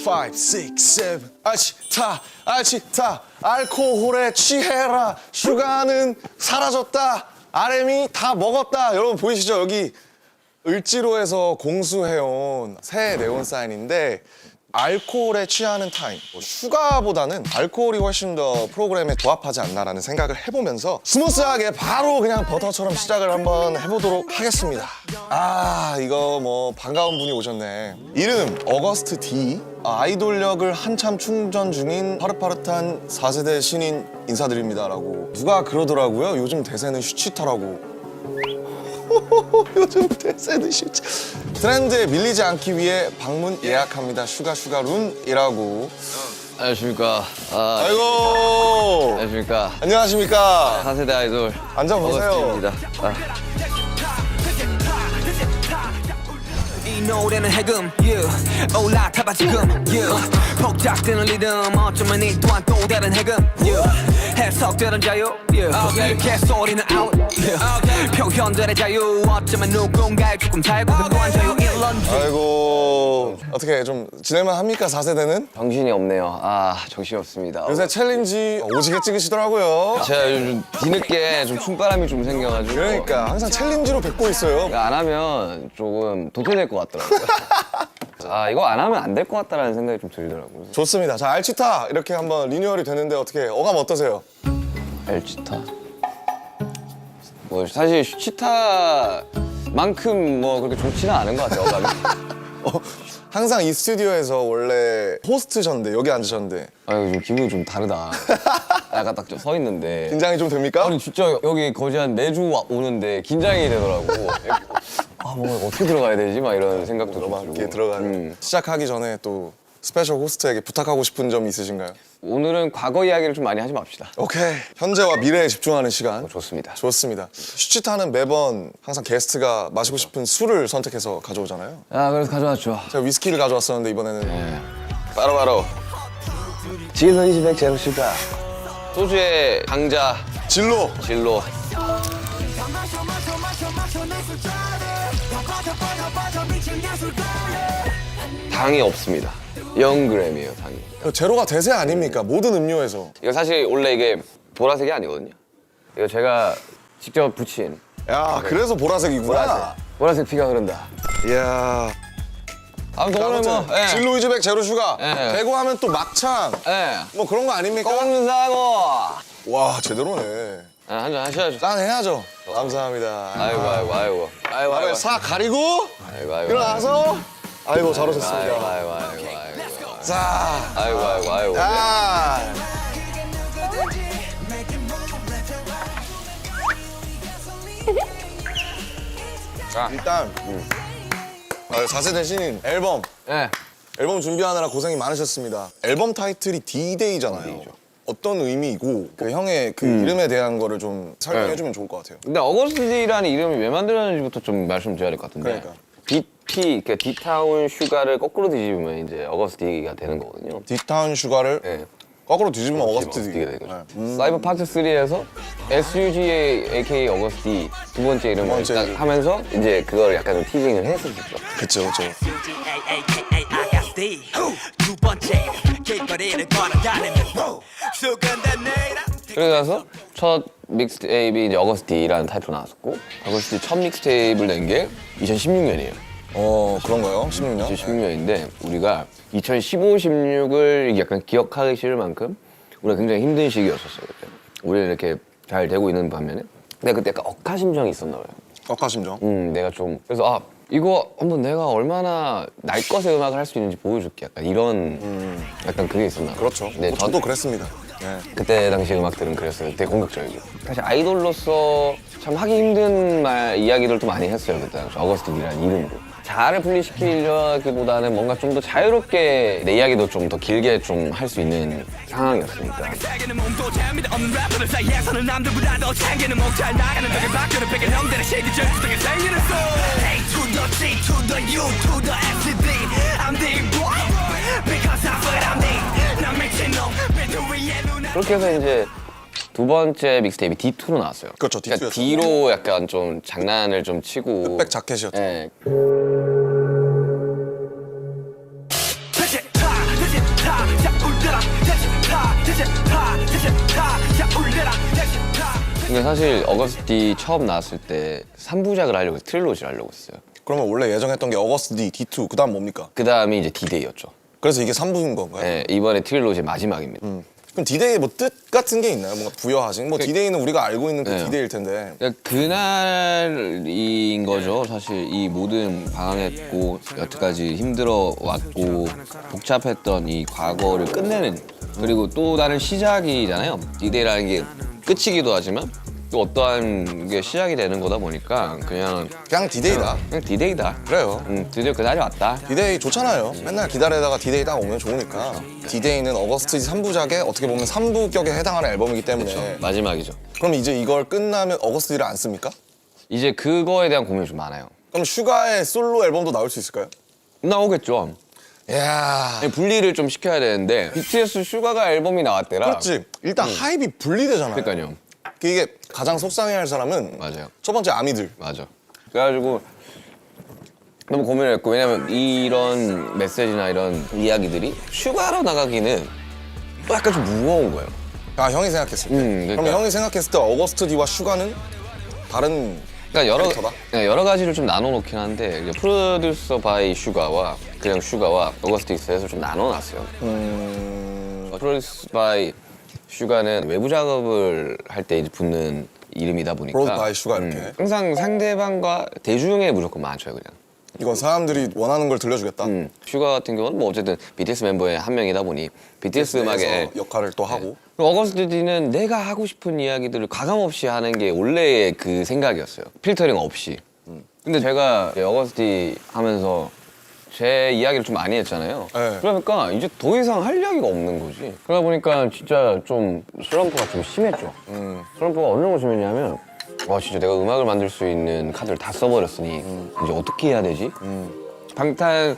5, 6, 7 아치타 아치타 알코올에 취해라 슈가는 사라졌다 RM이 다 먹었다. 여러분 보이시죠? 여기 을지로에서 공수해온 새 네온 사인인데 알코올에 취하는 타임, 슈가보다는 알코올이 훨씬 더 프로그램에 부합하지 않나라는 생각을 해보면서 스무스하게 바로 그냥 버터처럼 시작을 한번 해보도록 하겠습니다. 이거 뭐 반가운 분이 오셨네. 이름 어거스트 D. 아이돌력을 한참 충전 중인 파릇파릇한 4세대 신인 인사드립니다라고 누가 그러더라고요. 요즘 대세는 슈치타라고. 요즘 대세는 슈치. 트렌드에 밀리지 않기 위해 방문 예약합니다. 슈가룬이라고. 안녕하십니까. 아이고. 안녕하십니까. 안녕하십니까. 4세대 아이돌 앉아보세요. 어거스트입니다. 이 노래는 해금 올라타봐 지금 폭작되는 리듬 어쩌면 이 또한 또 다른 해금 해석되는 자유 개소리는 out 표현들의 자유 어쩌면 누군가의 조금 살고 또한 자유 일런주. 아이고. 어떻게 좀 지낼만 합니까 4세대는? 정신이 없네요. 정신이 없습니다. 요새 챌린지 오지게 찍으시더라고요. 제가 요즘 뒤늦게 좀 충바람이 좀 생겨가지고 그러니까 항상 챌린지로 뵙고 있어요. 안 하면 조금 도태될 것 같더라고요. 이거 안 하면 안 될 것 같다라는 생각이 좀 들더라고요. 좋습니다. 자, 알치타 이렇게 한번 리뉴얼이 되는데 어떻게 어감 어떠세요? 알치타. 뭐 사실 슈치타만큼 뭐 그렇게 좋지는 않은 것 같아요. 어감이. 항상 이 스튜디오에서 원래 호스트셨는데 여기 앉으셨는데 좀 기분이 좀 다르다. 약간 딱 서 있는데. 긴장이 좀 됩니까? 아니 진짜 여기 거의 한 매주 오는데 긴장이 되더라고. 뭐 어떻게 들어가야 되지? 막 이런 생각도 좀 이렇게 들고. 들어가는 시작하기 전에 또 스페셜 호스트에게 부탁하고 싶은 점 있으신가요? 오늘은 과거 이야기를 좀 많이 하지 맙시다. 오케이. 현재와 미래에 집중하는 시간. 좋습니다. 좋습니다. 슈치타는 매번 항상 게스트가 마시고 싶은 술을 선택해서 가져오잖아요. 그래서 가져왔죠. 제가 위스키를 가져왔었는데 이번에는 네. 바로 질러 20백 제로 슈가. 소주의 강자 진로. 진로. 당이 없습니다. 0g이에요, 당이. 제로가 대세 아닙니까? 모든 음료에서. 이거 사실 원래 이게 보라색이 아니거든요. 이거 제가 직접 붙인 야, 그래서 보라색이구나. 보라색 피가 흐른다. 이야. 아무튼 오늘 뭐 진로 이즈백 제로 슈가. 예. 대구 하면 또 막창. 뭐 그런 거 아닙니까? 꽁 사고. 와, 제대로네. 한잔 하셔야죠. 짠 해야죠. 감사합니다. 아이고. 밥을 싹 가리고 아이고. 일어나서 아이고 잘 오셨습니다. 아이고. 자, 아이고. 자. 일단 4세대 신인 앨범 네. 앨범 준비하느라 고생이 많으셨습니다. 앨범 타이틀이 D-Day잖아요. 어떤 의미이고 그 형의 그 이름에 대한 거를 좀 설명해주면 좋을 것 같아요. 근데 어거스트디라는 이름이 왜 만들었는지부터 좀 말씀드려야 될 것 같은데. 그러니까. 그러니까 디타운 슈가를 거꾸로 뒤집으면 이제 어거스트디가 되는 거거든요. 디타운 슈가를 네. 거꾸로 뒤집으면 어거스트 어거스트디가 D. 되는 거죠. 사이버 파트 3에서 SUGA AKA 어거스트디 두 번째 이름을 번째 딱 이름. 하면서 이제 그걸 약간 좀 티징을 했었죠. 그쵸. 두 번째 길거리를 걸어다니는 수근된 내일아. 그래서 첫 믹스테이프이 이제 어거스티라는 타이틀로 나왔었고 어거스티 첫 믹스테이프를 낸 게 2016년이에요. 그런가요? 16년? 2016년인데 우리가 2015, 16을 약간 기억하기 싫을 만큼 우리가 굉장히 힘든 시기였었어요. 그때. 우리는 이렇게 잘 되고 있는 반면에 근데 그때 약간 억하심정이 있었나 봐요. 억하심정? 내가 좀 그래서 이거 한번 내가 얼마나 날 것의 음악을 할 수 있는지 보여줄게. 약간 이런 약간 그게 있었나 봐요. 그렇죠. 네, 저도 그랬습니다. 네. 그때 당시 음악들은 그랬어요. 되게 공격적이고. 사실 아이돌로서 참 하기 힘든 이야기들도 많이 했어요. 그때 당시 어거스트디라는 이름으로. 자아를 분리시키려기보다는 뭔가 좀 더 자유롭게 내 이야기도 좀 더 길게 좀 할 수 있는 상황이었으니까. 자기는 몸도 재미도 없는 래퍼들 사이에서는 남들보다 더 챙기는 목잘 나가는 덕에 밖으로 빼긴 형들의 시기절 수덕에 생기는 소리 A to the C to the U to the S to D I'm the boy because I'm what I'm the 난 미친놈 비트 위에 눈에 그렇게 해서 이제 두 번째 믹스테이프 D2로 나왔어요. 그렇죠, D2 였죠. D로 약간 좀 장난을 좀 치고. 흑백 자켓이었죠. 네. Push it, 근데 사실 어거스티 처음 나왔을 때 3부작을 하려고 했어요. 트릴로지를 하려고 했어요. 그러면 원래 예정했던 게 어거스트 D, D2 그다음 뭡니까? 그 다음이 이제 디데이였죠. 그래서 이게 3부인 건가요? 네, 이번에 트릴로지 마지막입니다. 그럼 D-Day의 뭐 뜻 같은 게 있나요? 뭔가 부여하신? 뭐 D-Day는 우리가 알고 있는 그 네. D-Day일 텐데. 그러니까 그날인 거죠. 사실 이 모든 방황했고 여태까지 힘들어 왔고 복잡했던 이 과거를 끝내는, 그리고 또 다른 시작이잖아요. 디데이라는 게 끝이기도 하지만 또 어떠한 게 시작이 되는 거다 보니까 그냥 D-Day다. 디데이다. 그래요. 드디어 그날이 왔다. D-Day 좋잖아요. 맨날 기다리다가 D-Day 딱 오면 좋으니까. D-Day는 어거스트 3부작에 어떻게 보면 3부격에 해당하는 앨범이기 때문에. 마지막이죠. 그럼 이제 이걸 끝나면 어거스트 D를 안 씁니까? 이제 그거에 대한 고민이 좀 많아요. 그럼 슈가의 솔로 앨범도 나올 수 있을까요? 나오겠죠. 이야. 분리를 좀 시켜야 되는데 BTS 슈가가 앨범이 나왔대라. 그렇지. 일단 하이브 분리되잖아요. 그러니까요. 이게 가장 속상해할 사람은 맞아요. 첫 번째 아미들. 맞아. 그래가지고 너무 고민을 했고, 왜냐면 이런 메시지나 이런 이야기들이 슈가로 나가기는 또 약간 좀 무거운 거예요. 아 형이 생각했을 때. 그러니까. 그럼 형이 생각했을 때 어거스트 D와 슈가는 다른 그러니까 캐릭터다? 여러 가지를 좀 나눠놓긴 한데 이제 프로듀서 바이 슈가와 그냥 슈가와 어거스틱스에서 좀 나눠놨어요. 프로듀스 바이 슈가는 외부 작업을 할 때 이제 붙는 이름이다 보니까 프로듀스 바이 슈가 이렇게. 항상 상대방과 대중에 무조건 맞춰요 그냥. 이건 사람들이 원하는 걸 들려주겠다. 슈가 같은 경우는 뭐 어쨌든 BTS 멤버의 한 명이다 보니 BTS 음악에 내에서 역할을 또 하고. 그리고 어거스트 D는 내가 하고 싶은 이야기들을 가감 없이 하는 게 원래의 그 생각이었어요. 필터링 없이. 근데 제가 어거스트 D 하면서 제 이야기를 좀 많이 했잖아요. 네. 그러니까 이제 더 이상 할 이야기가 없는 거지. 그러다 보니까 진짜 좀 슬럼프가 좀 심했죠. 슬럼프가 어느 정도 심했냐면 와 진짜 내가 음악을 만들 수 있는 카드를 다 써버렸으니 이제 어떻게 해야 되지? 방탄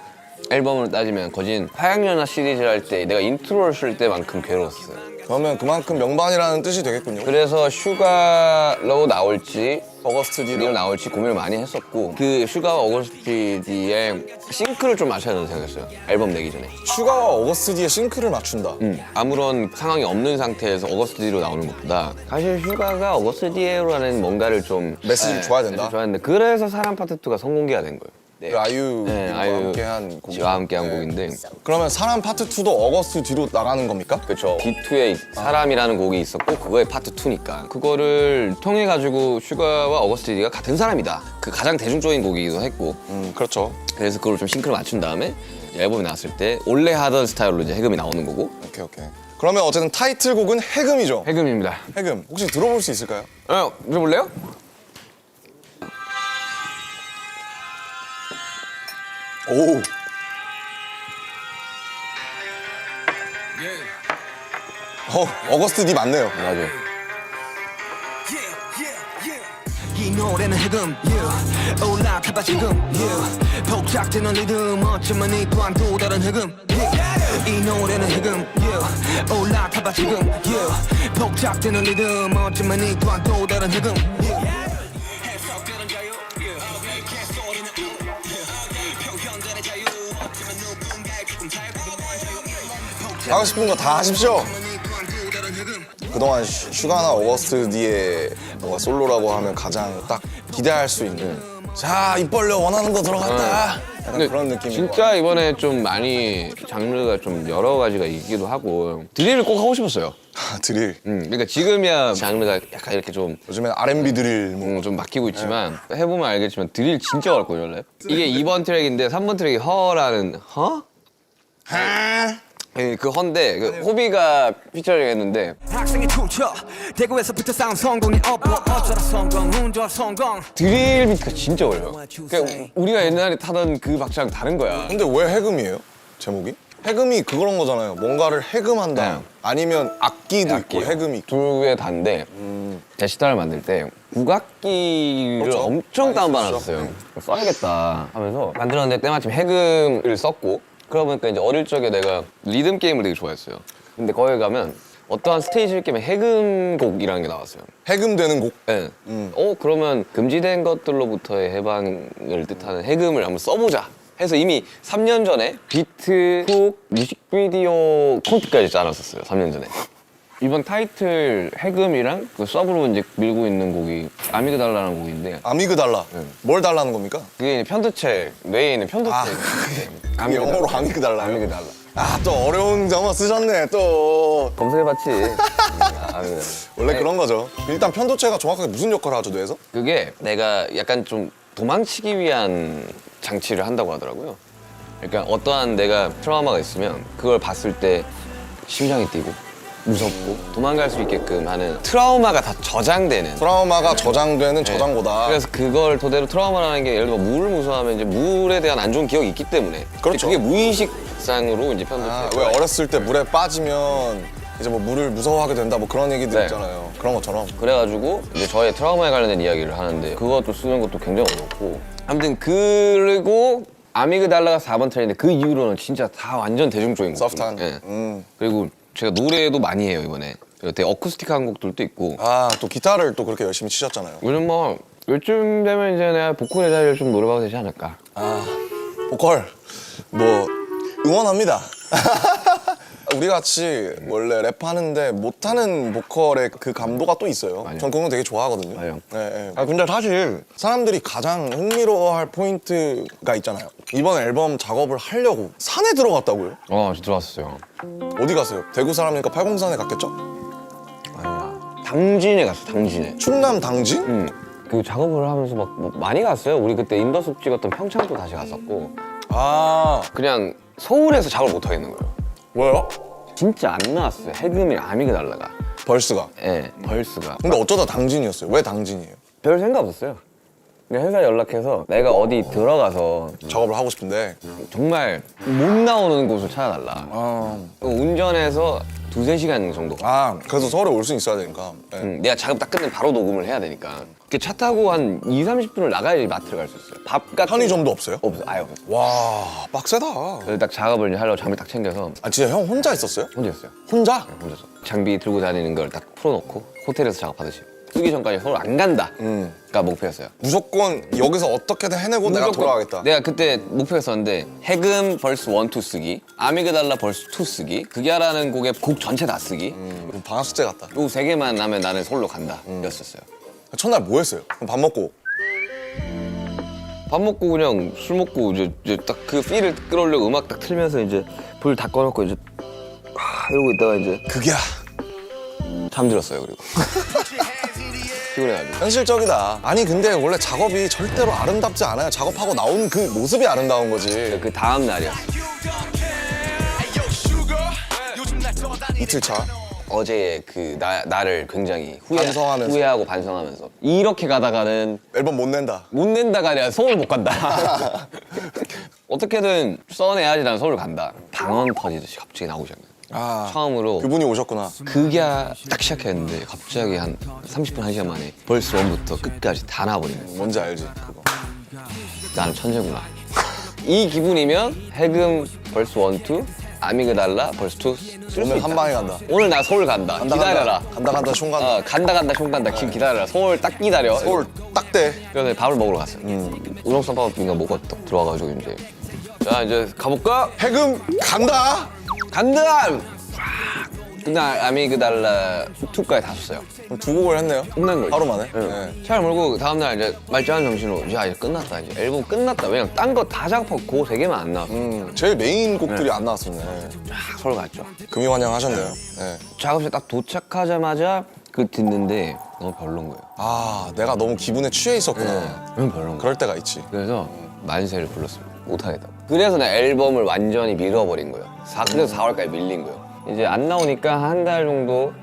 앨범을 따지면 거진 화양연화 시리즈를 할 때 내가 인트로를 쓸 때만큼 괴로웠어요. 그러면 그만큼 명반이라는 뜻이 되겠군요. 그래서 슈가로 나올지 어거스트 D로 D로. 나올지 고민을 많이 했었고, 그 슈가와 어거스트 D의 싱크를 좀 맞춰야 된다고 생각했어요. 앨범 내기 전에. 슈가와 어거스트 D의 싱크를 맞춘다. 아무런 상황이 없는 상태에서 어거스트 D로 나오는 것보다 사실 슈가가 어거스트 D로라는 뭔가를 좀 메시지를 줘야 된다? 메시지를 줘야 되는데 그래서 사랑 파트 2가 성공기가 된 거예요. 그 아이유와 네, 아이유 함께한 곡. 씨와 함께한 곡인데 그러면 사람 파트 2도 어거스트 D로 나가는 겁니까? 그렇죠. D2에 사람이라는 곡이 있었고 그거의 파트 2니까 그거를 통해 가지고 슈가와 어거스트 D가 같은 사람이다. 그 가장 대중적인 곡이기도 했고 그렇죠. 그래서 그걸 좀 싱크를 맞춘 다음에 이제 앨범이 나왔을 때 원래 하던 스타일로 이제 해금이 나오는 거고. 오케이. 그러면 어쨌든 타이틀곡은 해금이죠. 해금입니다. 해금. 혹시 들어볼 수 있을까요? 들어볼래요? 오. 어거스트 D 맞네요. 맞아요. 이 노래는 해금 yeah. 올라타봐 지금 yeah. 복잡되는 리듬 어쩌면 이 또한 또 다른 해금 yeah. 이 노래는 해금 yeah. 올라타봐 지금 yeah. 복잡되는 리듬 어쩌면 이 또한 또 다른 해금 yeah. 해석되는 자유 yeah. 개소리는 out yeah. 표현들의 자유 어쩌면 누군가의 조금 자유 하고 싶은 거 다 하십시오. 그동안 슈가나 어거스트 D의 뭔가 솔로라고 하면 가장 딱 기대할 수 있는 자, 입 벌려 원하는 거 들어갔다. 약간 근데 그런 느낌인 진짜 이번에 좀 많이 장르가 좀 여러 가지가 있기도 하고 드릴을 꼭 하고 싶었어요. 드릴. 그러니까 지금이야 장르가 약간 이렇게 좀 요즘엔 R&B 드릴 뭐. 좀 바뀌고 있지만 해보면 알겠지만 드릴 진짜 어렵거든요. 이게 2번 트랙인데 3번 트랙이 허라는 허? 예, 그 허인데 그 호비가 피처링 했는데 학생이 춤춰 대구에서부터 싸운 성공이 없고 어쩌다 성공 운전 성공 드릴 비트가 진짜 어려워요. 그러니까 우리가 옛날에 타던 그 박자랑 다른 거야. 근데 왜 해금이에요? 제목이? 해금이 그런 거잖아요. 뭔가를 해금한다. 네. 아니면 악기도 악기요. 있고 해금이 있고. 두 개 다인데 제가 시타를 만들 때 국악기를 그렇죠. 엄청 많이 다운받았어요. 써야겠다 하면서 만들었는데 때마침 해금을 썼고 그러다 보니까 이제 어릴 적에 내가 리듬 게임을 되게 좋아했어요. 근데 거기 가면 어떠한 스테이지를 깨면 해금곡이라는 게 나왔어요. 해금되는 곡. 네. 그러면 금지된 것들로부터의 해방을 뜻하는 해금을 한번 써보자 해서 이미 3년 전에 비트, 훅, 뮤직비디오 콘트까지 짜놨었어요. 3년 전에. 이번 타이틀 해금이랑 그 서브로 이제 밀고 있는 곡이 아미그달라라는 곡인데 아미그달라. 뭘 달라는 겁니까? 그게 이제 편도체, 뇌에 있는 편도체. 아, 영어로 아미그달라. 아미그달라. 아, 또 어려운 영어 쓰셨네, 또. 검색해봤지. 아미그달라. 원래 네. 그런 거죠. 일단 편도체가 정확하게 무슨 역할을 하죠, 뇌에서? 그게 내가 약간 좀 도망치기 위한 장치를 한다고 하더라고요. 그러니까 어떠한 내가 트라우마가 있으면 그걸 봤을 때 심장이 뛰고 무섭고 도망갈 수 있게끔 하는 트라우마가 다 저장되는. 트라우마가 저장되는 저장고다. 그래서 그걸 토대로 트라우마라는 게 예를 들어 물을 무서워하면 이제 물에 대한 안 좋은 기억이 있기 때문에. 그렇죠. 그게 무의식상으로 이제 편도체. 아, 왜 어렸을 때 물에 빠지면 이제 뭐 물을 무서워하게 된다 뭐 그런 얘기들 네. 있잖아요. 그런 것처럼. 그래가지고 이제 저의 트라우마에 관련된 이야기를 하는데 그것도 쓰는 것도 굉장히 어렵고 아무튼 그리고 아미그달라가 4번 트랙인데 그 이후로는 진짜 다 완전 대중적인 곡. 소프트한. 예. 그리고 제가 노래도 많이 해요 이번에. 되게 어쿠스틱한 곡들도 있고. 아, 또 기타를 또 그렇게 열심히 치셨잖아요. 요즘 뭐 요즘 되면 이제 내가 보컬의 자리를 좀 노려봐도 되지 않을까. 보컬 뭐 응원합니다. 우리 같이 원래 랩하는데 못하는 보컬의 그 감도가 또 있어요. 맞아요. 전 그런 거 되게 좋아하거든요. 맞아요. 네, 네. 아, 근데 사실 사람들이 가장 흥미로워할 포인트가 있잖아요. 이번 앨범 작업을 하려고 산에 들어갔다고요? 저 들어왔어요. 어디 갔어요? 대구 사람이니까 팔공산에 갔겠죠? 아니야. 당진에 갔어. 당진에. 충남 당진? 그 작업을 하면서 막 뭐 많이 갔어요. 우리 그때 인더숲 찍었던 평창도 다시 갔었고. 아, 그냥 서울에서 작업을 못 하겠는 거예요. 뭐요? 진짜 안 나왔어요. 해금이랑 아미그달라가. 벌스가. 예, 벌스가. 근데 어쩌다 당진이었어요? 왜 당진이에요? 별 생각 없었어요. 그냥 회사 연락해서 내가 어디 들어가서 작업을 하고 싶은데. 정말 못 나오는 곳을 찾아달라. 아, 운전해서 2-3시간 정도. 그래서 서울에 올 수 있어야 되니까. 네. 내가 작업 딱 끝내면 바로 녹음을 해야 되니까. 이렇게 차 타고 한 2-30분을 나가야지 마트를 갈 수 있어요. 밥 같은 편의점도 없어요? 없어요. 아예 없어요. 와, 빡세다. 그래서 딱 작업을 이제 하려고 장비 딱 챙겨서 아, 진짜 형 혼자 있었어요? 혼자 했어요. 혼자? 혼자서. 장비 들고 다니는 걸 딱 풀어놓고 호텔에서 작업하듯이. 쓰기 전까지 서울 안 간다가 목표였어요. 무조건 여기서 어떻게든 해내고 내가 무조건 돌아가겠다. 내가 그때 목표였었는데 해금 벌스 1, 2 쓰기, 아미그달라 벌스 2 쓰기, 그게라는 곡의 곡 전체 다 쓰기. 방학 숙제 같다. 요 3개만 하면 나는 서울로 간다. 였었어요. 첫날 뭐 했어요? 그럼 밥 먹고. 밥 먹고 그냥 술 먹고 이제 딱 그 필을 끌어올려고 음악 딱 틀면서 이제 불 다 꺼놓고 이제 이러고 있다가 이제 그게야. 잠들었어요. 그리고 피곤해가지고. 현실적이다. 아니 근데 원래 작업이 절대로 아름답지 않아요. 작업하고 나온 그 모습이 아름다운 거지. 그 다음 날이었어. 이틀 차. 어제의 그 나를 굉장히 반성하면서. 후회하고 반성하면서 이렇게 가다가는 앨범 못 낸다. 못 낸다가 아니라 서울 못 간다. 어떻게든 써내야지 난 서울 간다. 방언 터지듯이 갑자기 나오기 시작해. 아, 처음으로 그분이 오셨구나. 극야 딱 시작했는데 갑자기 한 30분, 1시간 만에 벌스 1부터 끝까지 다 나와버리는 거야. 뭔지 알지? 그거. 나는 천재구나. 이 기분이면 해금 벌스 1, 2, 아미그달라 벌스 2 쓸 수 오늘 있다. 한 방에 간다. 오늘 나 서울 간다. 기다려라. 간다 총 간다. 간다 총 간다. 지금 기다려라. 서울 딱 기다려. 서울 딱 돼. 그래서 밥을 먹으러 갔어요. 우렁쌈밥인가 먹고 딱 들어와가지고 이제 자 이제 가볼까? 해금 간다. 간다! 그날 아미그달라 2까지 다 썼어요. 그럼 두 곡을 했네요. 끝난 거죠. 하루 만에. 응. 네. 차를 몰고 다음날 이제 말짱한 정신으로 야 이제 끝났다 이제 앨범 끝났다. 왜냐면 딴 거 다 작업하고 그 3개만 안 나왔어. 제일 메인 곡들이 안 나왔었네. 쫙 서울 갔죠. 금이환영 하셨네요. 네. 작업실 딱 도착하자마자 그 듣는데 너무 별론 거예요. 아, 내가 너무 기분에 취해 있었구나. 너무 별론 거예요. 그럴 때가 있지. 그래서 만세를 불렀습니다. 못하겠다고. 그래서 나 앨범을 완전히 밀어버린 거예요. 그래서 4월까지 밀린 거예요. 이제 안 나오니까 한 달 정도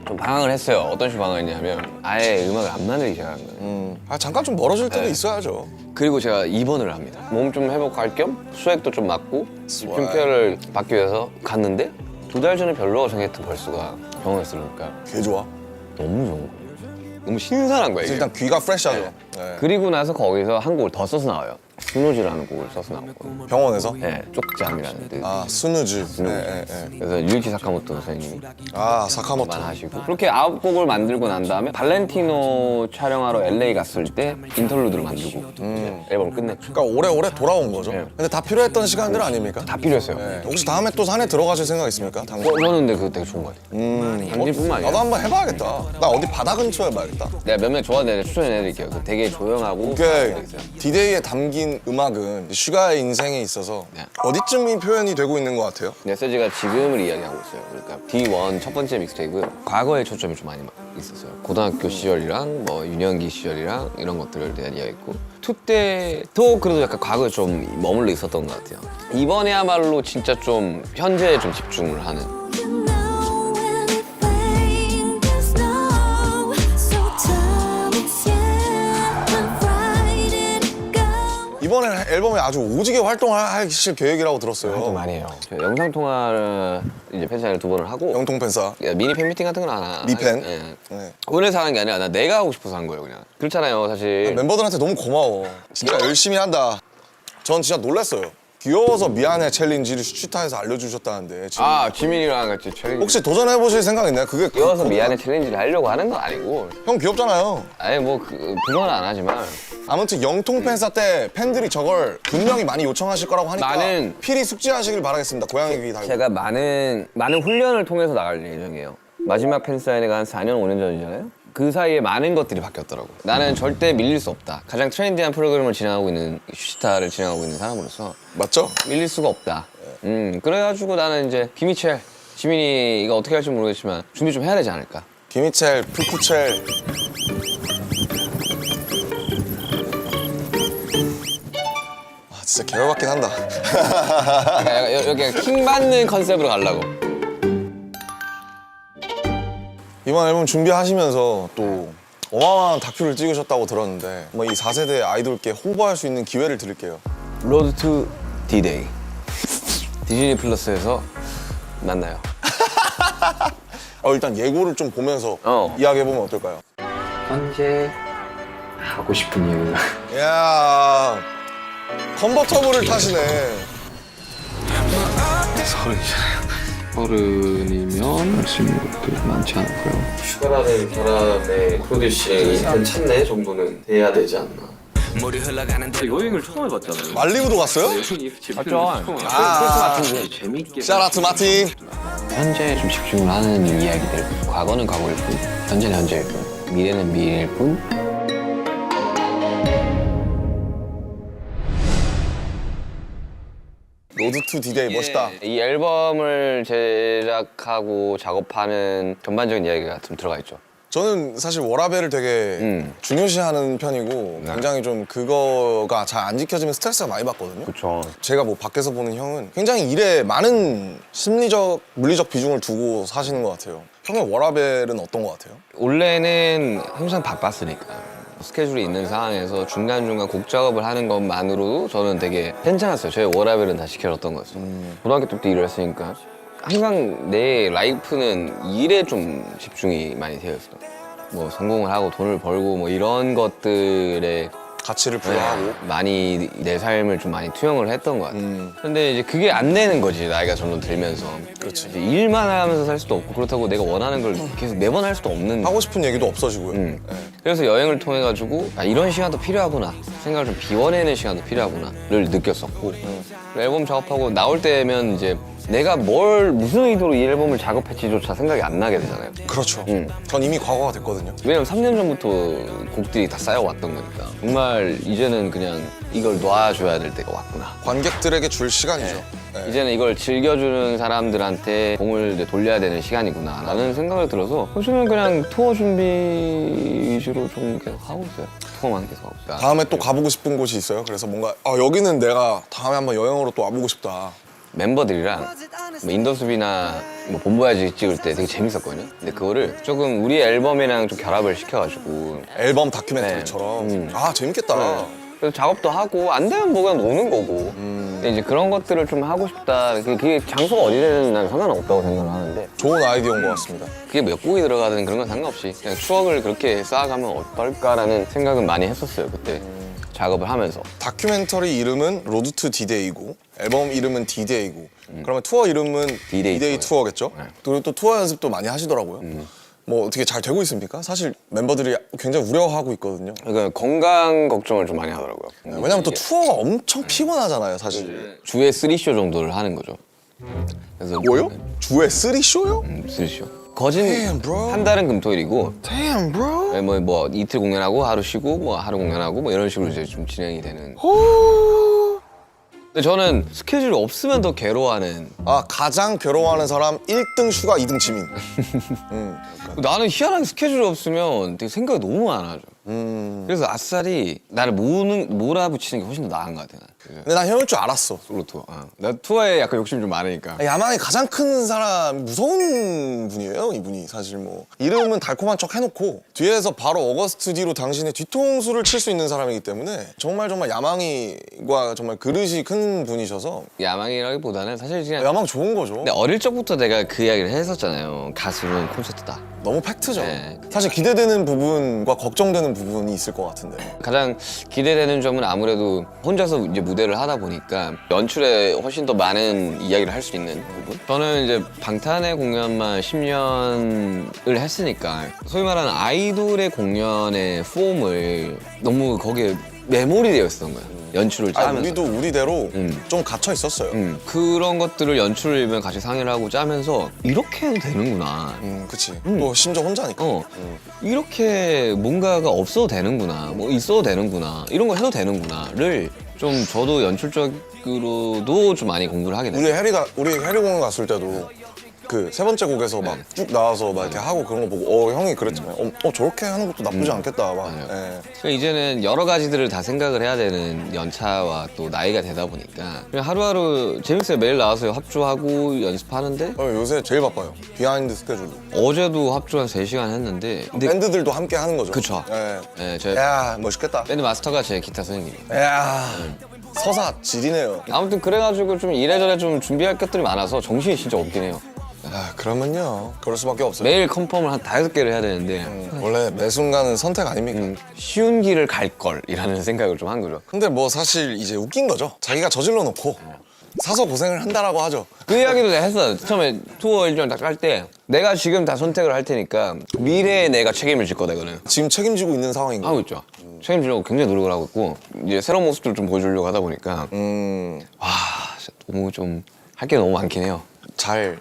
좀 방황을 했어요. 어떤 식으로 방황했냐면 아예 음악을 안 만들기 시작한 거예요. 아, 잠깐 좀 멀어질 때도 있어야죠. 그리고 제가 입원을 합니다. 몸 좀 회복할 겸 수액도 좀 맞고 집중표를 받기 위해서 갔는데 2달 전에 별로라고 생각했던 벌스가 병원에 들으니까 개 좋아. 너무 좋은 거예요. 너무 신선한 거예요. 이게. 일단 귀가 프레시하죠. 네. 그리고 나서 거기서 한 곡을 더 써서 나와요. 스누즈라는 곡을 써서 나왔거든요. 병원에서? 네, 쪽잠이라는 뜻. 아, 스누즈. 네, 네. 그래서 유이치 사카모토 선생님이 아, 사카모토. 하시고 그렇게 9곡을 만들고 난 다음에 발렌티노 촬영하러 LA 갔을 때 인터루드를 만들고 이제 앨범을 끝냈죠. 그러니까 오래오래 돌아온 거죠. 네. 근데 다 필요했던 시간들 아닙니까? 다 필요했어요. 네. 혹시 다음에 또 산에 들어가실 생각 있습니까? 당장. 저는 근데 그거 되게 좋은 것 같아요. 당진뿐만 아니라 나도 한번 해봐야겠다. 나 어디 바다 근처에 봐야겠다. 내가 몇몇 좋아하는 애들 추천해드릴게요. 그 되게 조용하고 오케이. 있어요. 디데이에 담긴 음악은 슈가의 인생에 있어서 네. 어디쯤이 표현이 되고 있는 것 같아요? 메시지가 지금을 이야기하고 있어요. 그러니까 D1 첫 번째 믹스테이프는 과거에 초점이 좀 많이 있었어요. 고등학교 시절이랑 뭐 유년기 시절이랑 이런 것들에 대한 이야기였고 2 때도 그래도 약간 과거에 좀 머물러 있었던 것 같아요. 이번에야말로 진짜 좀 현재에 좀 집중을 하는 You know anything, there's no. So tell me, yeah, I'm writing, go. 이번에 앨범에 아주 오지게 활동하실 계획이라고 활동 들었어요. 많이 해요. 영상 통화를 이제 팬사인을 2번을 하고 영통 팬싸. 미니 팬 미팅 같은 건 안 하고 미팬? 예. 네. 오늘서 하는 게 아니라 나 내가 하고 싶어서 한 거예요 그냥. 그렇잖아요 사실. 멤버들한테 너무 고마워. 진짜 열심히 한다. 전 진짜 놀랐어요. 귀여워서 미안해 챌린지를 슈치타에서 알려주셨다는데 지금 지민이랑 같이 챌린지. 혹시 도전해보실 생각 있나요? 그게 귀여워서 미안해 챌린지를 하려고 하는 건 아니고. 형 귀엽잖아요. 아니 뭐 부정은 안 하지만 아무튼 영통 팬싸 때 팬들이 저걸 분명히 많이 요청하실 거라고 하니까 나는- 필히 숙지하시길 바라겠습니다. 고양이 귀 달고. 제가 많은 훈련을 통해서 나갈 예정이에요. 마지막 팬사인회가 한 4년 5년 전이잖아요. 그 사이에 많은 것들이 바뀌었더라고. 나는 절대 밀릴 수 없다. 가장 트렌디한 프로그램을 진행하고 있는 슈스타를 진행하고 있는 사람으로서 맞죠? 밀릴 수가 없다. 그래가지고 나는 이제 김희철, 지민이가 어떻게 할지 모르겠지만 준비 좀 해야 되지 않을까. 김희첼, 풀쿠첼. 아 진짜 개열받긴 한다. 그러니까 여기 킹 받는 컨셉으로 가려고. 이번 앨범 준비하시면서 또 어마어마한 다큐를 찍으셨다고 들었는데 뭐 이 4세대 아이돌께 홍보할 수 있는 기회를 드릴게요. 로드 투 D-Day. 디즈니 플러스에서 만나요. 일단 예고를 좀 보면서 어. 이야기해보면 어떨까요? 현재 하고 싶은 일. 이야 컨버터블을 타시네. 서른이면 할 수 있는 것들 많지 않고요. 슈가라는 사람의 프로듀싱이 괜찮네 정도는 돼야 되지 않나. 물이 흘러가는 대로 여행을 처음 해봤잖아요. 말리부도 갔어요? 맞죠. 재밌게. 샤라트 마틴. 현재에 좀 집중을 하는 이야기들. 과거는 과거일 뿐, 현재는 현재일 뿐, 미래는 미래일 뿐. 로드 투 디데이 멋있다. 이 앨범을 제작하고 작업하는 전반적인 이야기가 좀 들어가 있죠. 저는 사실 워라벨을 되게 중요시하는 편이고 굉장히 좀 그거가 잘 안 지켜지면 스트레스가 많이 받거든요. 그렇죠. 제가 뭐 밖에서 보는 형은 굉장히 일에 많은 심리적, 물리적 비중을 두고 사시는 것 같아요. 형의 워라벨은 어떤 것 같아요? 원래는 항상 바빴으니까 스케줄이 있는 상황에서 중간중간 곡 작업을 하는 것만으로도 저는 되게 괜찮았어요. 저의 워라벨은 다 지켜줬던 거죠. 고등학교 때부터 일을 했으니까 항상 내 라이프는 일에 좀 집중이 많이 되어 있어. 뭐 성공을 하고 돈을 벌고 뭐 이런 것들에 가치를 부여하고. 많이 내 삶을 좀 많이 투영을 했던 것 같아요. 근데 이제 그게 안 되는 거지, 나이가 점점 들면서. 그렇지. 이제 일만 하면서 살 수도 없고 그렇다고 내가 원하는 걸 계속 매번 할 수도 없는. 하고 싶은 얘기도 없어지고요. 네. 그래서 여행을 통해 가지고 이런 시간도 필요하구나, 생각을 좀 비워내는 시간도 필요하구나를 느꼈었고 앨범 작업하고 나올 때면 이제 내가 무슨 의도로 이 앨범을 작업했지조차 생각이 안 나게 되잖아요. 그렇죠. 전 이미 과거가 됐거든요. 왜냐면 3년 전부터 곡들이 다 쌓여왔던 거니까 정말 이제는 그냥 이걸 놔줘야 될 때가 왔구나. 관객들에게 줄 시간이죠. 네. 이제는 이걸 즐겨주는 사람들한테 공을 이제 돌려야 되는 시간이구나 라는 생각이 들어서 요즘은 그냥 투어 준비 위주로 좀 계속 하고 있어요. 투어만 계속 하고 있어요. 다음에 또 가보고 싶은 곳이 있어요? 그래서 뭔가 여기는 내가 다음에 한번 여행으로 또 와보고 싶다. 멤버들이랑 뭐 인더숲이나 뭐 본보야지 찍을 때 되게 재밌었거든요. 근데 그거를 조금 우리 앨범이랑 좀 결합을 시켜가지고 앨범 다큐멘터리처럼. 아 재밌겠다. 그래서 작업도 하고 안 되면 뭐 그냥 노는 거고. 근데 이제 그런 것들을 좀 하고 싶다. 그게 장소가 어디든 난 상관없다고 생각을 하는데 좋은 아이디어인 것 같습니다. 그게 몇 곡이 들어가든 그런 건 상관없이 그냥 추억을 그렇게 쌓아가면 어떨까라는 생각은 많이 했었어요 그때. 작업을 하면서. 다큐멘터리 이름은 로드 투 디데이고 앨범 이름은 디데이고 그러면 투어 이름은 디데이 디데이 투어예요. 투어겠죠? 네. 그리고 또 투어 연습도 많이 하시더라고요. 뭐 어떻게 잘 되고 있습니까? 사실 멤버들이 굉장히 우려하고 있거든요. 그러니까 건강 걱정을 좀 많이 하더라고요. 왜냐면 또 투어가 엄청 피곤하잖아요, 사실. 주에 3쇼 정도를 하는 거죠. 그래서 뭐요? 주에 3쇼요? 3쇼. 거진 Damn, bro. 한 달은 금토일이고 Damn, bro. 뭐 이틀 공연하고 하루 쉬고 뭐 하루 공연하고 뭐 이런 식으로 이제 좀 진행이 되는. 근데 저는 스케줄이 없으면 더 괴로워하는. 아, 가장 괴로워하는 사람 1등 슈가 2등 지민. 나는 희한하게 스케줄이 없으면 되게 생각이 너무 많아져. 그래서 아싸리 나를 몰아붙이는 게 훨씬 더 나은 것 같아. 근데 난 형일 줄 알았어. 솔로 투어. 나 투어에 약간 욕심이 좀 많으니까. 야망이 가장 큰 사람, 무서운 분이에요, 이분이. 사실 뭐 이름은 달콤한 척 해놓고 뒤에서 바로 어거스트 뒤로 당신의 뒤통수를 칠 수 있는 사람이기 때문에 정말 야망이과 정말 그릇이 큰 분이셔서 야망이라기보다는 사실 그냥 야망 좋은 거죠. 근데 어릴 적부터 내가 그 이야기를 했었잖아요. 가수는 콘서트다. 너무 팩트죠. 네. 사실 기대되는 부분과 걱정되는 부분이 있을 것 같은데. 가장 기대되는 점은 아무래도 혼자서 이제 무대를 하다 보니까 연출에 훨씬 더 많은 이야기를 할 수 있는 부분. 저는 이제 방탄의 공연만 10년을 했으니까 소위 말하는 아이돌의 공연의 폼을 너무 거기에 메모리 되어 있었던 거예요. 연출을 아, 짜면서. 우리도 우리대로 좀 갇혀 있었어요. 그런 것들을 연출을 같이 상의를 하고 짜면서 이렇게 해도 되는구나. 그치. 또 심지어 혼자니까. 이렇게 뭔가가 없어도 되는구나, 뭐 있어도 되는구나, 이런 걸 해도 되는구나를 좀 저도 연출적으로도 좀 많이 공부를 하게 됐어요. 우리 해리 공연 갔을 때도 그 세 번째 곡에서 막 쭉 나와서 막 이렇게 하고 그런 거 보고 형이 그랬잖아요. 저렇게 하는 것도 나쁘지 않겠다. 막. 예. 그러니까 이제는 여러 가지들을 다 생각을 해야 되는 연차와 또 나이가 되다 보니까 그냥 하루하루 재밌어요. 매일 나와서 합주하고 연습하는데 요새 제일 바빠요. 비하인드 스케줄로. 어제도 합주 한 3시간 했는데 근데 밴드들도 함께 하는 거죠. 그쵸. 예. 네, 제 야, 멋있겠다. 밴드 마스터가 제 기타 선생님이에요. 야, 서사 지리네요. 아무튼 그래가지고 좀 이래저래 좀 준비할 것들이 많아서 정신이 진짜 없긴 해요. 아, 그러면요. 그럴 수밖에 없어요. 매일 컨펌을 한 5개를 해야 되는데 원래 매 순간은 선택 아닙니까? 쉬운 길을 갈 걸이라는 생각을 좀 한 거죠. 근데 뭐 사실 이제 웃긴 거죠. 자기가 저질러 놓고 사서 고생을 한다라고 하죠. 그 이야기도 내가 했어. 처음에 투어 일정 딱 할 때 내가 지금 다 선택을 할 테니까 미래에 내가 책임을 질 거다 이거는. 지금 책임지고 있는 상황인 거예요. 하고 있죠. 책임지려고 굉장히 노력을 하고 있고 이제 새로운 모습들을 좀 보여주려고 하다 보니까 와 진짜 너무 좀 할 게 너무 많긴 해요. 잘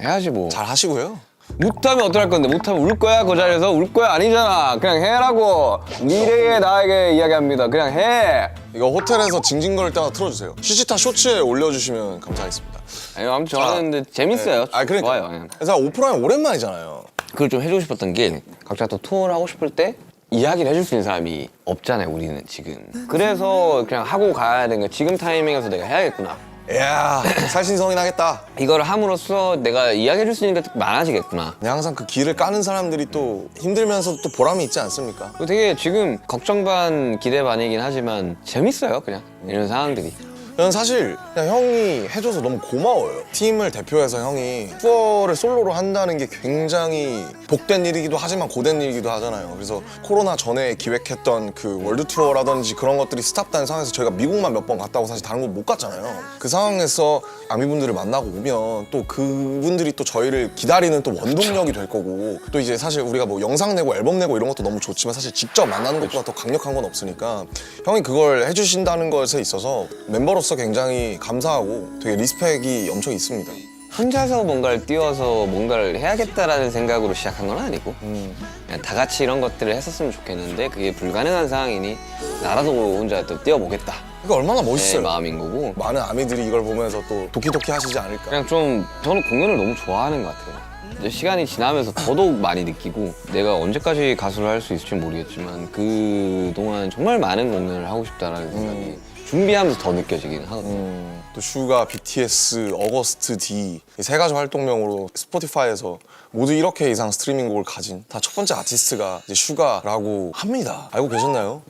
해야지 뭐. 하시고요. 못하면 어떡할 건데 못하면 울 거야 그 자리에서 울 거야 아니잖아 그냥 해라고 미래의 나에게 이야기합니다 그냥 해. 이거 호텔에서 징징거릴 때마다 틀어주세요. 시시타 쇼츠에 올려주시면 감사하겠습니다. 아니 아무튼 저는 근데 재밌어요. 아, 그러니까. 좋아요. 그냥. 그래서 오프라인 오랜만이잖아요. 그걸 좀 해주고 싶었던 게 각자 또 투어를 하고 싶을 때 이야기를 해줄 수 있는 사람이 없잖아요 우리는 지금. 그래서 그냥 하고 가야 되는 거 지금 타이밍에서 내가 해야겠구나. 이야, 살신성인 하겠다. 이걸 함으로써 내가 이야기해줄 수 있는 게 많아지겠구나. 그냥 항상 그 길을 까는 사람들이 또 힘들면서도 또 보람이 있지 않습니까? 그리고 되게 지금 걱정 반 기대 반이긴 하지만 재밌어요 그냥 이런 상황들이. 저는 사실 그냥 형이 해줘서 너무 고마워요. 팀을 대표해서 형이 투어를 솔로로 한다는 게 굉장히 복된 일이기도 하지만 고된 일이기도 하잖아요. 그래서 코로나 전에 기획했던 그 월드 투어라든지 그런 것들이 스탑된 상황에서 저희가 미국만 몇 번 갔다고 사실 다른 곳 못 갔잖아요. 그 상황에서 아미분들을 만나고 오면 또 그분들이 또 저희를 기다리는 또 원동력이 될 거고 또 이제 사실 우리가 뭐 영상 내고 앨범 내고 이런 것도 너무 좋지만 사실 직접 만나는 것보다 더 강력한 건 없으니까 형이 그걸 해주신다는 것에 있어서 멤버로서 굉장히 감사하고 되게 리스펙이 엄청 있습니다. 혼자서 뭔가를 띄워서 뭔가를 해야겠다라는 생각으로 시작한 건 아니고 그냥 다 같이 이런 것들을 했었으면 좋겠는데 그게 불가능한 상황이니 나라도 혼자 또 띄워보겠다 그게 얼마나 내 멋있어요. 마음인 거고 많은 아미들이 이걸 보면서 또 도키도키 하시지 않을까. 그냥 좀 저는 공연을 너무 좋아하는 것 같아요. 이제 시간이 지나면서 더더욱 많이 느끼고 내가 언제까지 가수를 할 수 있을지는 모르겠지만 그동안 정말 많은 공연을 하고 싶다라는 생각이 준비하면서 더 느껴지긴 하거든요. 또 슈가, BTS, 어거스트 D 이 세 가지 활동명으로 스포티파이에서 모두 1억 회 이상 스트리밍곡을 가진 다 첫 번째 아티스트가 이제 슈가라고 합니다. 알고 계셨나요?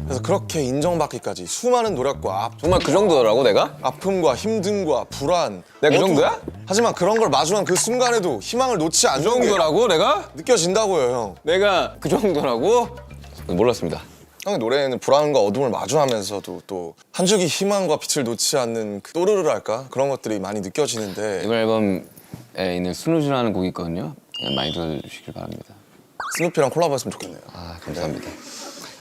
그래서 그렇게 인정받기까지 수많은 노력과 정말 그 정도라고 내가? 아픔과 힘듦과 불안 내가 그 어두움. 정도야? 하지만 그런 걸 마주한 그 순간에도 희망을 놓지 않는 그 게 정도라고 내가? 느껴진다고요, 형. 내가 그 정도라고? 몰랐습니다. 형의 노래는 불안과 어둠을 마주하면서도 또 한 줄기 희망과 빛을 놓지 않는 그 또르르랄까 그런 것들이 많이 느껴지는데 이번 앨범에 있는 스누즈라는 곡이 있거든요. 많이 들어주시길 바랍니다. 스누피랑 콜라보했으면 좋겠네요. 아 감사합니다.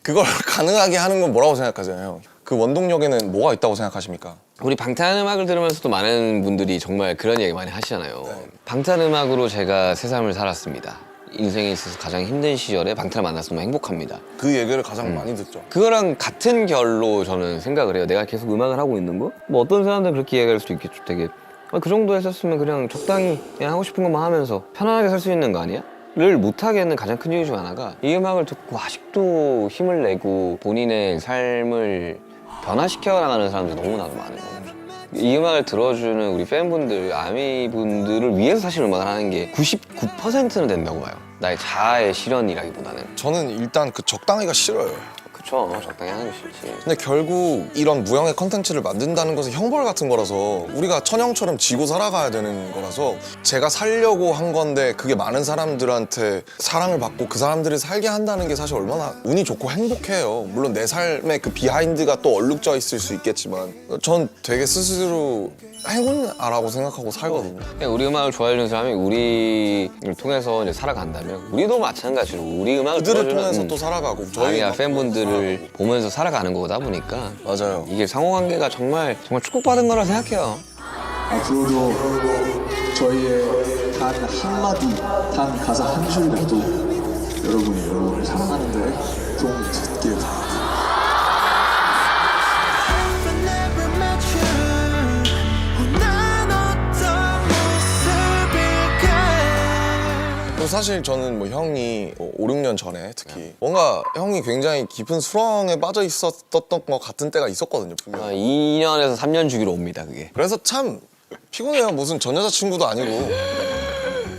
그걸 가능하게 하는 건 뭐라고 생각하세요, 형? 그 원동력에는 뭐가 있다고 생각하십니까? 우리 방탄음악을 들으면서도 많은 분들이 정말 그런 얘기 많이 하시잖아요. 방탄음악으로 제가 새 삶을 살았습니다. 인생에 있어서 가장 힘든 시절에 방탄을 만나서 너무 행복합니다. 그 얘기를 가장 많이 듣죠. 그거랑 같은 결로 저는 생각을 해요. 내가 계속 음악을 하고 있는 거? 뭐 어떤 사람들은 그렇게 이야기할 수도 있겠죠. 되게 그 정도 했었으면 그냥 적당히 그냥 하고 싶은 것만 하면서 편안하게 살 수 있는 거 아니야? 를 못하게 하는 가장 큰 이유 중 하나가 이 음악을 듣고 아직도 힘을 내고 본인의 삶을 변화시켜 나가는 사람들이 너무나도 많은 거예요. 이 음악을 들어주는 우리 팬분들, 아미분들을 위해서 사실 음악을 하는 게 99%는 된다고 봐요. 나의 자아의 실현이라기보다는. 저는 일단 그 적당히가 싫어요. 그쵸, 적당히 하는 게 싫지. 근데 결국 이런 무형의 컨텐츠를 만든다는 것은 형벌 같은 거라서 우리가 천형처럼 지고 살아가야 되는 거라서 제가 살려고 한 건데 그게 많은 사람들한테 사랑을 받고 그 사람들이 살게 한다는 게 사실 얼마나 운이 좋고 행복해요. 물론 내 삶에 그 비하인드가 또 얼룩져 있을 수 있겠지만 전 되게 스스로 행운아라고 생각하고 살거든요. 그냥 우리 음악을 좋아해주는 사람이 우리를 통해서 이제 살아간다면 우리도 마찬가지로 우리 음악을 그들을 들어주는, 통해서 또 살아가고 저희 아미야 막- 팬분들을 보면서 살아가는 거다 보니까 맞아요. 이게 상호관계가 정말 축복받은 거라 생각해요. 앞으로도 저희의 단 한마디, 단 가사 한 줄이라도 여러분이 여러분을 사랑하는데 도움이 됐길 또 사실 저는 뭐 형이 5, 6년 전에 특히 뭔가 형이 굉장히 깊은 수렁에 빠져 있었던 것 같은 때가 있었거든요, 분명. 2년에서 3년 주기로 옵니다, 그게. 그래서 참 피곤해요. 무슨 전 여자친구도 아니고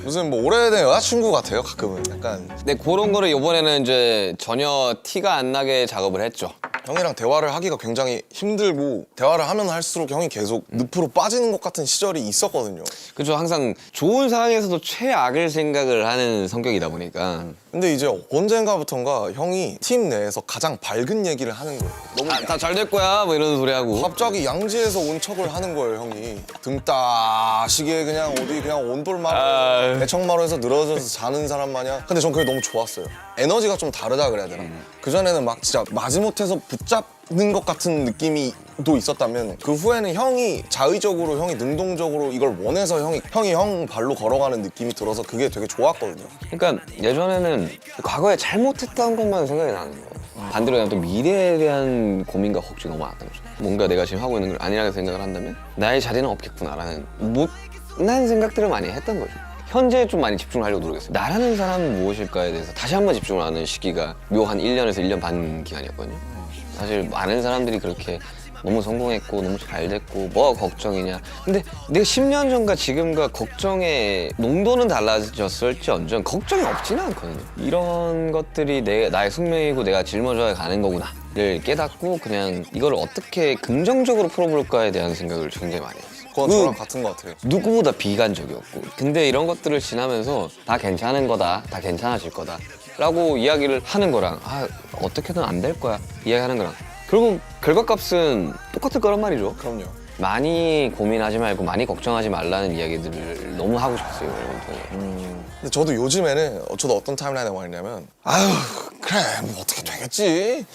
무슨 뭐 오래된 여자친구 같아요, 가끔은. 약간 근데 그런 거를 이번에는 이제 전혀 티가 안 나게 작업을 했죠. 형이랑 대화를 하기가 굉장히 힘들고 대화를 하면 할수록 형이 계속 늪으로 빠지는 것 같은 시절이 있었거든요. 그죠. 항상 좋은 상황에서도 최악을 생각을 하는 성격이다 보니까. 근데 이제 언젠가부턴가 형이 팀 내에서 가장 밝은 얘기를 하는 거예요. 너무 다 잘 될 거야, 뭐 이런 소리 하고. 갑자기 양지에서 온 척을 하는 거예요, 형이. 등 따시게 그냥 어디 그냥 온돌마루, 애청마루에서 늘어져서 자는 사람 마냥. 근데 전 그게 너무 좋았어요. 에너지가 좀 다르다 그래야 되나? 그전에는 막 진짜 마지못해서 붙잡는 것 같은 느낌이 또 있었다면 그 후에는 형이 자의적으로, 형이 능동적으로 이걸 원해서 형이 형 발로 걸어가는 느낌이 들어서 그게 되게 좋았거든요. 그러니까 예전에는 과거에 잘못했던 것만 생각이 나는 거예요. 반대로 그냥 또 미래에 대한 고민과 걱정이 너무 많았던 거죠. 뭔가 내가 지금 하고 있는 걸 아니라고 생각을 한다면 나의 자리는 없겠구나라는 못난 생각들을 많이 했던 거죠. 현재에 좀 많이 집중을 하려고 노력했어요. 나라는 사람은 무엇일까에 대해서 다시 한번 집중을 하는 시기가 묘한 1년에서 1년 반 기간이었거든요. 사실 많은 사람들이 그렇게 너무 성공했고 너무 잘 됐고 뭐가 걱정이냐. 근데 내가 10년 전과 지금과 걱정의 농도는 달라졌을지언정 걱정이 없지는 않거든요. 이런 것들이 나의 숙명이고 내가 짊어져야 가는 거구나를 깨닫고 그냥 이걸 어떻게 긍정적으로 풀어볼까에 대한 생각을 굉장히 많이 했어요. 그건 저랑 같은 것 같아요. 누구보다 비관적이었고 근데 이런 것들을 지나면서 다 괜찮은 거다, 다 괜찮아질 거다 라고 이야기를 하는 거랑 어떻게든 안 될 거야 이야기하는 거랑 결국 결과값은 똑같을 거란 말이죠. 그럼요. 많이 고민하지 말고 많이 걱정하지 말라는 이야기들을 너무 하고 싶었어요. 여러분들. 근데 저도 요즘에는 저도 어떤 타임라인에 와 있냐면 아유 그래 뭐 어떻게 되겠지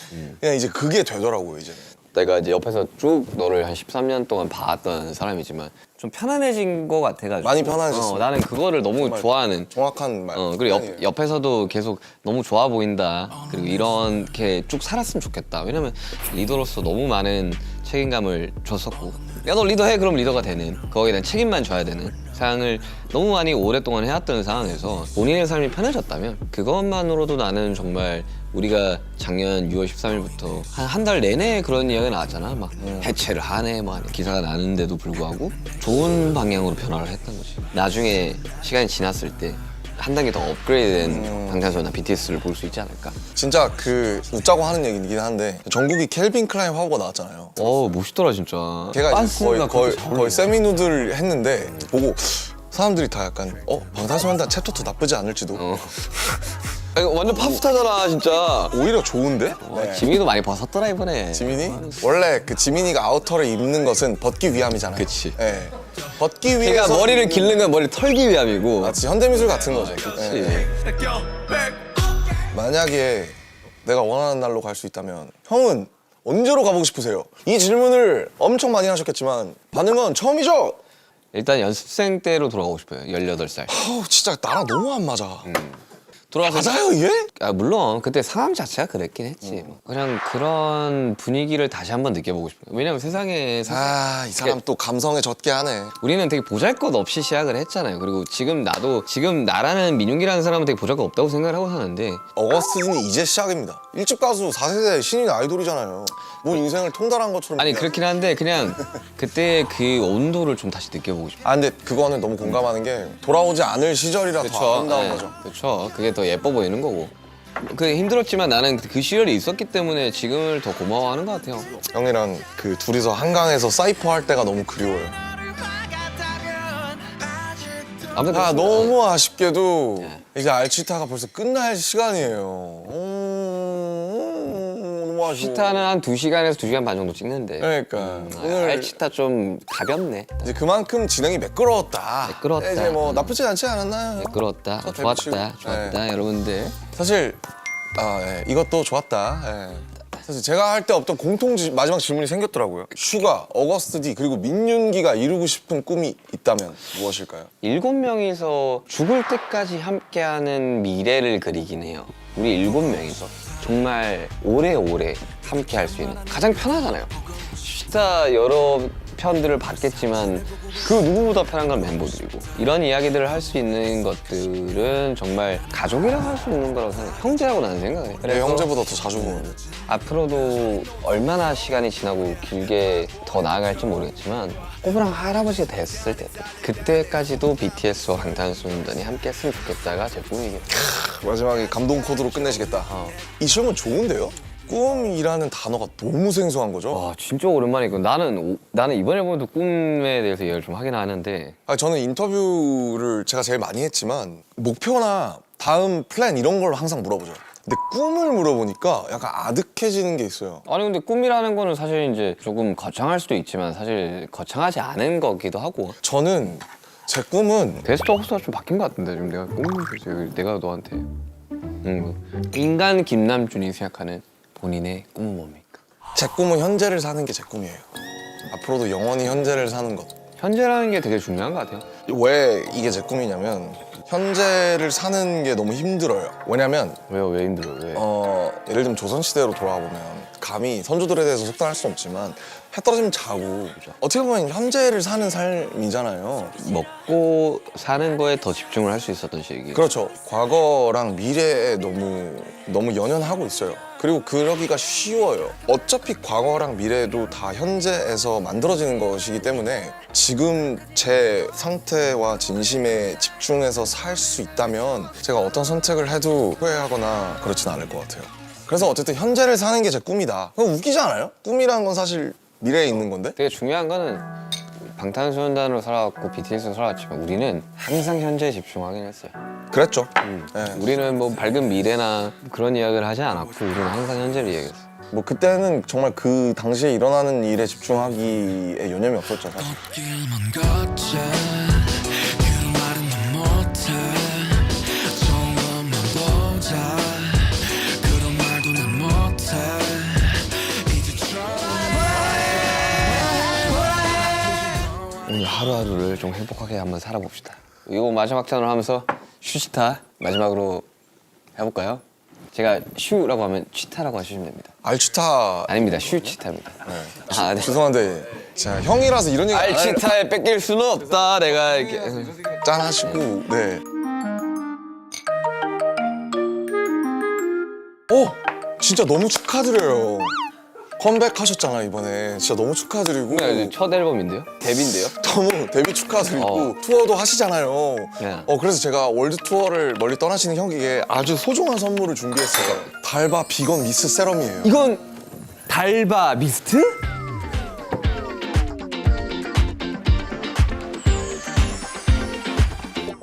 그냥 이제 그게 되더라고요 이제는. 내가 이제 옆에서 쭉 너를 한 13년 동안 봤던 사람이지만 좀 편안해진 것 같아가지고 많이 편안해졌어요. 나는 그거를 너무 정말 좋아하는 정확한 말. 그리고 아니에요. 옆에서도 계속 너무 좋아 보인다. 그리고 이렇게 쭉 살았으면 좋겠다. 왜냐면 리더로서 너무 많은 책임감을 줬었고 야 너 리더해 그럼 리더가 되는 거기에 대한 책임만 져야 되는 상황을 너무 많이 오랫동안 해왔던 상황에서 본인의 삶이 편해졌다면 그것만으로도 나는 정말 우리가 작년 6월 13일부터 한 달 내내 그런 이야기가 나왔잖아. 막 해체를 하네 뭐 기사가 나는데도 불구하고 좋은 방향으로 변화를 했던 거지. 나중에 시간이 지났을 때 한 단계 더 업그레이드된 방탄소년단 BTS를 볼 수 있지 않을까. 진짜 그 웃자고 하는 얘기긴 한데 전국이 켈빈 클라인 화보가 나왔잖아요. 멋있더라 진짜. 걔가 이제 빤스가 거의 세미누드를 했는데 보고 사람들이 다 약간 방탄소년단 챕터 2 나쁘지 않을지도 이거 완전 팝스타잖아 진짜. 오히려 좋은데? 네. 지민이도 많이 벗었더라 이번에. 지민이? 원래 그 지민이가 아우터를 입는 것은 벗기 위함이잖아요. 그치. 네. 벗기 그러니까 위해서. 머리를 기르는 건 머리 털기 위함이고. 마치 현대미술 같은 거죠. 그치. 네. 만약에 내가 원하는 날로 갈 수 있다면 형은 언제로 가보고 싶으세요? 이 질문을 엄청 많이 하셨겠지만 반응은 처음이죠? 일단 연습생 때로 돌아가고 싶어요. 18살. 아우 진짜 나랑 너무 안 맞아. 돌아가서 맞아요 이게? 아 물론 그때 상황 자체가 그랬긴 했지. 뭐. 그냥 그런 분위기를 다시 한번 느껴보고 싶어요. 왜냐면 세상에 아 이 사람 또 감성에 젖게 하네. 우리는 되게 보잘것없이 시작을 했잖아요. 그리고 지금 나도 지금 나라는 민용기라는 사람은 되게 보잘것 없다고 생각을 하고 사는데 어거스틴이 이제 시작입니다. 일집 가수 4세대 신인 아이돌이잖아요. 뭐 인생을 통달한 것처럼. 아니 그냥. 그렇긴 한데 그냥 그때 그 온도를 좀 다시 느껴보고 싶어요. 아 근데 그거는 너무 공감하는 게 돌아오지 않을 시절이라 더 아름다운 거죠. 그렇죠. 그게 더 예뻐 보이는 거고. 그 힘들었지만 나는 그 시절이 있었기 때문에 지금을 더 고마워하는 것 같아요. 형이랑 그 둘이서 한강에서 사이퍼 할 때가 너무 그리워요. 아무튼 아 그렇습니다. 너무 아쉽게도 네. 이제 알치타가 벌써 끝날 시간이에요. 너무 아쉬워. 치타는 한 2시간에서 2시간 반 정도 찍는데. 그러니까 오늘 알치타 좀 가볍네. 이제 그만큼 진행이 매끄러웠다. 매끄러웠다. 이제 뭐 나쁘지 않지 않았나요? 끌었다. 첫 좋았다. 데뷔 좋았다. 여러분들. 사실 이것도 좋았다. 예. 사실 제가 할 때 없던 마지막 질문이 생겼더라고요. 슈가, 어거스트 D 그리고 민윤기가 이루고 싶은 꿈이 있다면 무엇일까요? 7명이서 죽을 때까지 함께하는 미래를 그리긴 해요. 우리 7명이서 정말 오래오래 함께 할 수 있는 가장 편하잖아요. 진짜 여러 편들을 봤겠지만 그 누구보다 편한 건 멤버들이고 이런 이야기들을 할 수 있는 것들은 정말 가족이라고 할 수 있는 거라고 생각해요. 형제라고 나는 생각해. 내 형제보다 더 자주 보는. 앞으로도 얼마나 시간이 지나고 길게 더 나아갈지 모르겠지만 꼬부랑 할아버지가 됐을 때 그때까지도 BTS와 방탄소년단이 함께 했으면 좋겠다가 제 꿈이긴 해요. 마지막에 감동 코드로 끝내시겠다. 이 질문 좋은데요? 꿈이라는 단어가 너무 생소한 거죠. 와 진짜 오랜만이고 나는 이번 앨범도 꿈에 대해서 이야기를 좀 하긴 하는데 저는 인터뷰를 제가 제일 많이 했지만 목표나 다음 플랜 이런 걸 항상 물어보죠. 근데 꿈을 물어보니까 약간 아득해지는 게 있어요. 아니 근데 꿈이라는 거는 사실 이제 조금 거창할 수도 있지만 사실 거창하지 않은 거기도 하고 저는 제 꿈은 베스트 호스트가 좀 바뀐 것 같은데 지금 내가 너한테 인간 김남준이 생각하는 본인의 꿈은 뭡니까? 제 꿈은 현재를 사는 게 제 꿈이에요. 앞으로도 영원히 현재를 사는 것. 현재라는 게 되게 중요한 것 같아요. 왜 이게 제 꿈이냐면 현재를 사는 게 너무 힘들어요. 왜냐면 왜요? 왜 힘들어요? 왜? 예를 들면 조선시대로 돌아가 보면 감히 선조들에 대해서 속단할 수 없지만 해 떨어지면 자고 어떻게 보면 현재를 사는 삶이잖아요. 먹고 사는 거에 더 집중을 할 수 있었던 시기. 그렇죠. 과거랑 미래에 너무 연연하고 있어요. 그리고 그러기가 쉬워요. 어차피 과거랑 미래도 다 현재에서 만들어지는 것이기 때문에 지금 제 상태와 진심에 집중해서 살 수 있다면 제가 어떤 선택을 해도 후회하거나 그렇진 않을 것 같아요. 그래서 어쨌든 현재를 사는 게 제 꿈이다. 그거 웃기지 않아요? 꿈이라는 건 사실 미래에 있는 건데? 되게 중요한 거는 방탄소년단으로 살아왔고 BTS로 살아왔지만 우리는 항상 현재에 집중하긴 했어요. 그랬죠. 네. 우리는 뭐 밝은 미래나 그런 이야기를 하지 않았고 우리는 항상 현재를 이야기했어. 뭐 그때는 정말 그 당시에 일어나는 일에 집중하기에 여념이 없었잖아요. 길만 걷자 그 말은 난 못해 좋은 것만 보자 그런 말도 난 못해 이제 오늘 하루하루를 좀 행복하게 한번 살아봅시다. 이거 마지막 찬을 하면서 슈치타 마지막으로 해볼까요? 제가 슈라고 하면 치타라고 하시면 됩니다. 알치타 아닙니다. 슈치타입니다. 아, 네. 죄송한데 제가 형이라서 이런 얘기 안 하려고 알치타에 뺏길 수는 없다. 내가 이렇게 짠 하시고 네. 진짜 너무 축하드려요. 컴백하셨잖아 이번에. 진짜 너무 축하드리고 첫 앨범인데요? 데뷔인데요? 너무 데뷔 축하드리고 투어도 하시잖아요. 네. 그래서 제가 월드 투어를 멀리 떠나시는 형에게 아주 소중한 선물을 준비했어요. 달바 비건 미스 세럼이에요. 이건 달바 미스트?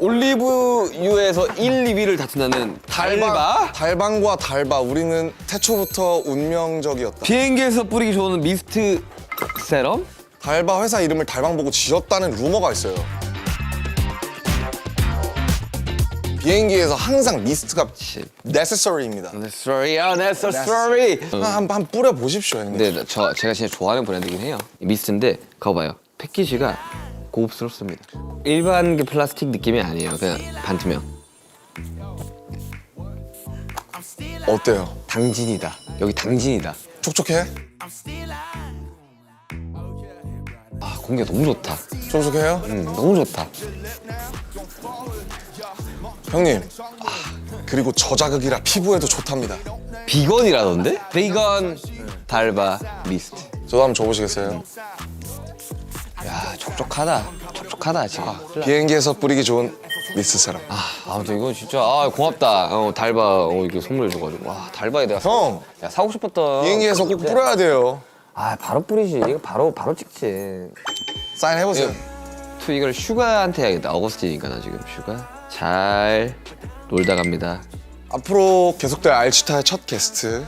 올리브유에서 1, 2위를 다툰다는 달바? 달방과 달바. 우리는 태초부터 운명적이었다. 비행기에서 뿌리기 좋은 미스트 세럼? 달바 회사 이름을 달방 보고 지었다는 루머가 있어요. 비행기에서 항상 미스트가 necessary입니다. necessary. 한번 뿌려 보십시오, 형님. 근데 제가 진짜 좋아하는 브랜드긴 해요. 이 미스트인데 그거 봐요. 패키지가 고급스럽습니다. 일반 그 플라스틱 느낌이 아니에요. 그냥 반투명. 어때요? 당진이다. 여기 당진이다. 촉촉해? 아 공기가 너무 좋다. 촉촉해요? 너무 좋다. 형님. 그리고 저자극이라 피부에도 좋답니다. 비건이라던데? 비건 달바 미스트. 저도 한번 줘보시겠어요? 야 촉촉하다. 촉촉하다 지금. 비행기에서 뿌리기 좋은 미스트 세럼. 아무튼 이거 진짜 고맙다. 달바 이렇게 선물 줘가지고 와 달바에 내가 형! 야 사고 싶었던. 비행기에서 꼭 뿌려야 돼요. 바로 뿌리지. 이거 바로 찍지. 사인해보세요. 이걸 슈가한테 해야겠다. 어거스틴이니까 나 지금 슈가. 잘 놀다 갑니다. 앞으로 계속될 알치타의 첫 게스트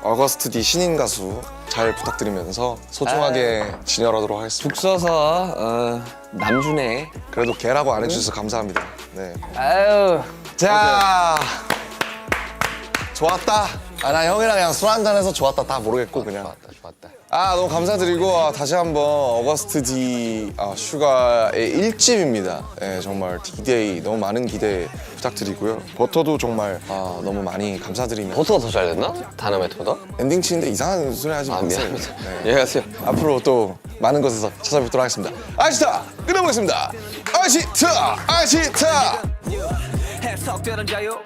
어거스트 D 신인 가수 잘 부탁드리면서 소중하게 진열하도록 하겠습니다. 죽 써서 남준에. 그래도 개라고 안 해주셔서 감사합니다. 네. 아유. 자, 좋았다. 나 형이랑 그냥 술 한잔해서 좋았다. 다 모르겠고 그냥. 좋았다. 너무 감사드리고 다시 한번 어거스트 D 슈가의 1집입니다. 네, 정말 D-Day 너무 많은 기대 부탁드리고요. 버터도 정말 너무 많이 감사드리며 버터가 더 잘 됐나? 다나메토보다? 엔딩 치는데 이상한 소리 하지 마세요. 미안합니다. 네. 안녕하세요. 앞으로 또 많은 곳에서 찾아뵙도록 하겠습니다. 아시타 끝내보겠습니다. 아시타. 해석되는 자유.